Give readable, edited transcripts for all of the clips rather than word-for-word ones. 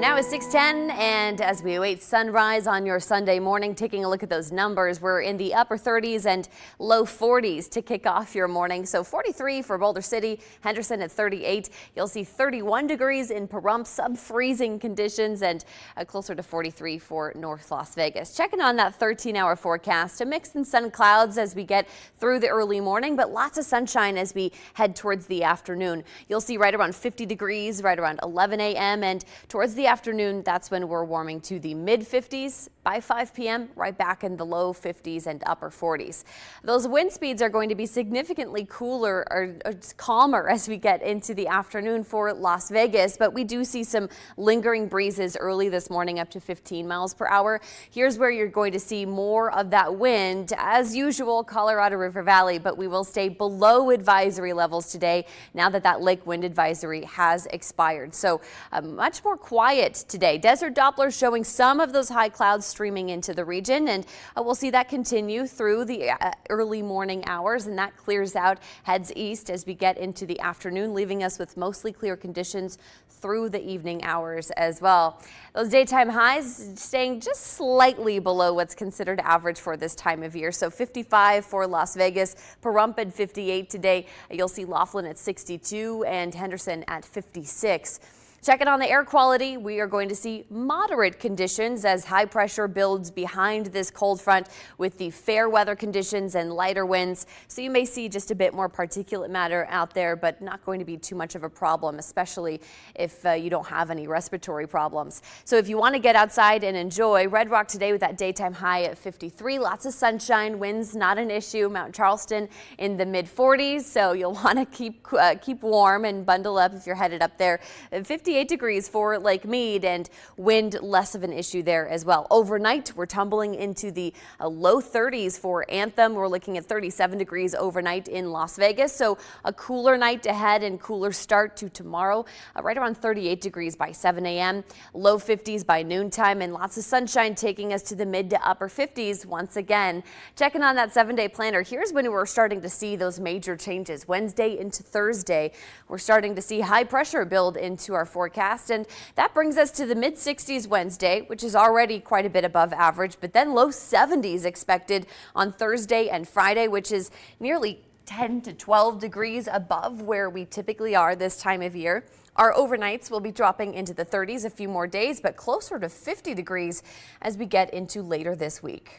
Now it's 6:10, and as we await sunrise on your Sunday morning, taking a look at those numbers, we're in the upper 30s and low 40s to kick off your morning. So 43 for Boulder City, Henderson at 38. You'll see 31 degrees in Pahrump, sub-freezing conditions, and closer to 43 for North Las Vegas. Checking on that 13-hour forecast, a mix in sun clouds as we get through the early morning, but lots of sunshine as we head towards the afternoon. You'll see right around 50 degrees, right around 11 a.m. and towards the afternoon, that's when we're warming to the mid-50s. By 5 p.m., right back in the low 50s and upper 40s. Those wind speeds are going to be significantly cooler or calmer as we get into the afternoon for Las Vegas, but we do see some lingering breezes early this morning up to 15 miles per hour. Here's where you're going to see more of that wind. As usual, Colorado River Valley, but we will stay below advisory levels today now that that lake wind advisory has expired. So much more quiet today. Desert Doppler showing some of those high clouds streaming into the region, and we'll see that continue through the early morning hours, and that clears out, heads east as we get into the afternoon, leaving us with mostly clear conditions through the evening hours as well. Those daytime highs staying just slightly below what's considered average for this time of year. So 55 for Las Vegas, Pahrump at 58 today. You'll see Laughlin at 62 and Henderson at 56. Checking on the air quality, we are going to see moderate conditions as high pressure builds behind this cold front with the fair weather conditions and lighter winds. So you may see just a bit more particulate matter out there, but not going to be too much of a problem, especially if you don't have any respiratory problems. So if you want to get outside and enjoy, Red Rock today with that daytime high at 53. Lots of sunshine, winds not an issue. Mount Charleston in the mid 40s, so you'll want to keep warm and bundle up if you're headed up there. 58 degrees for Lake Mead, and wind less of an issue there as well. Overnight, we're tumbling into the low 30s for Anthem. We're looking at 37 degrees overnight in Las Vegas. So a cooler night ahead and cooler start to tomorrow. Right around 38 degrees by 7 a.m. Low 50s by noontime, and lots of sunshine taking us to the mid to upper 50s once again. Checking on that 7-day planner, here's when we're starting to see those major changes. Wednesday into Thursday, we're starting to see high pressure build into our forecast, and that brings us to the mid 60s Wednesday, which is already quite a bit above average, but then low 70s expected on Thursday and Friday, which is nearly 10 to 12 degrees above where we typically are this time of year. Our overnights will be dropping into the 30s a few more days, but closer to 50 degrees as we get into later this week.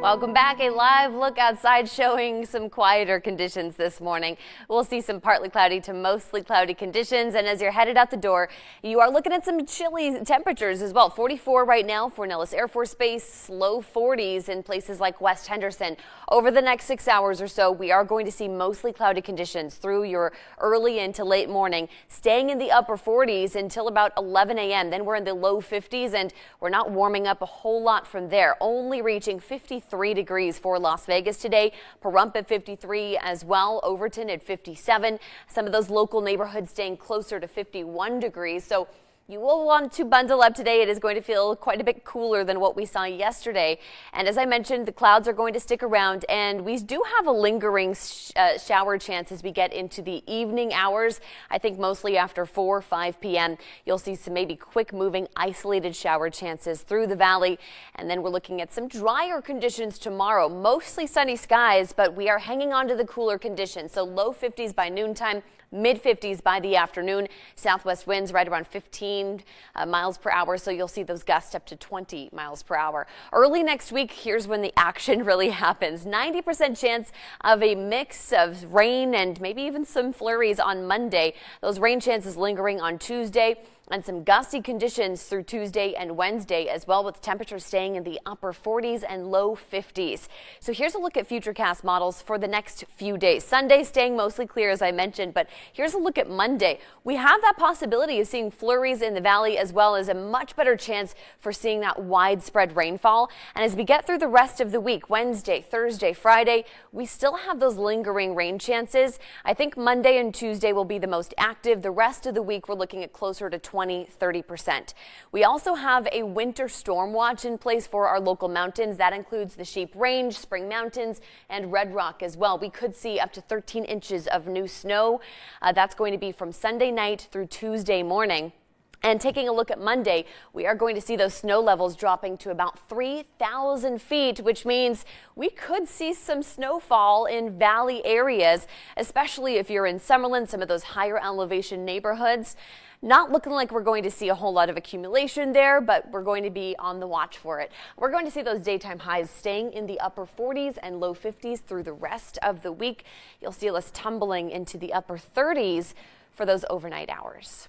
Welcome back. A live look outside showing some quieter conditions this morning. We'll see some partly cloudy to mostly cloudy conditions. And as you're headed out the door, you are looking at some chilly temperatures as well. 44 right now for Nellis Air Force Base, low 40s in places like West Henderson. Over the next 6 hours or so, we are going to see mostly cloudy conditions through your early into late morning, staying in the upper 40s until about 11 a.m. Then we're in the low 50s, and we're not warming up a whole lot from there, only reaching 53 degrees for Las Vegas today. Pahrump at 53 as well. Overton at 57. Some of those local neighborhoods staying closer to 51 degrees. So you will want to bundle up today. It is going to feel quite a bit cooler than what we saw yesterday. And as I mentioned, the clouds are going to stick around, and we do have a lingering shower chance as we get into the evening hours. I think mostly after 4 or 5 p.m. You'll see some maybe quick moving isolated shower chances through the valley. And then we're looking at some drier conditions tomorrow. Mostly sunny skies, but we are hanging on to the cooler conditions. So low 50s by noontime, mid 50s by the afternoon. Southwest winds right around 15 miles per hour, so you'll see those gusts up to 20 miles per hour. Early next week, here's when the action really happens. 90% chance of a mix of rain and maybe even some flurries on Monday. Those rain chances lingering on Tuesday, and some gusty conditions through Tuesday and Wednesday as well, with temperatures staying in the upper 40s and low 50s. So here's a look at futurecast models for the next few days. Sunday staying mostly clear, as I mentioned, but here's a look at Monday. We have that possibility of seeing flurries in the valley, as well as a much better chance for seeing that widespread rainfall. And as we get through the rest of the week, Wednesday, Thursday, Friday, we still have those lingering rain chances. I think Monday and Tuesday will be the most active. The rest of the week, we're looking at closer to 20–30%. We also have a winter storm watch in place for our local mountains. That includes the Sheep Range, Spring Mountains, and Red Rock as well. We could see up to 13 inches of new snow. That's going to be from Sunday night through Tuesday morning. And taking a look at Monday, we are going to see those snow levels dropping to about 3,000 feet, which means we could see some snowfall in valley areas, especially if you're in Summerlin, some of those higher elevation neighborhoods. Not looking like we're going to see a whole lot of accumulation there, but we're going to be on the watch for it. We're going to see those daytime highs staying in the upper 40s and low 50s through the rest of the week. You'll see us tumbling into the upper 30s for those overnight hours.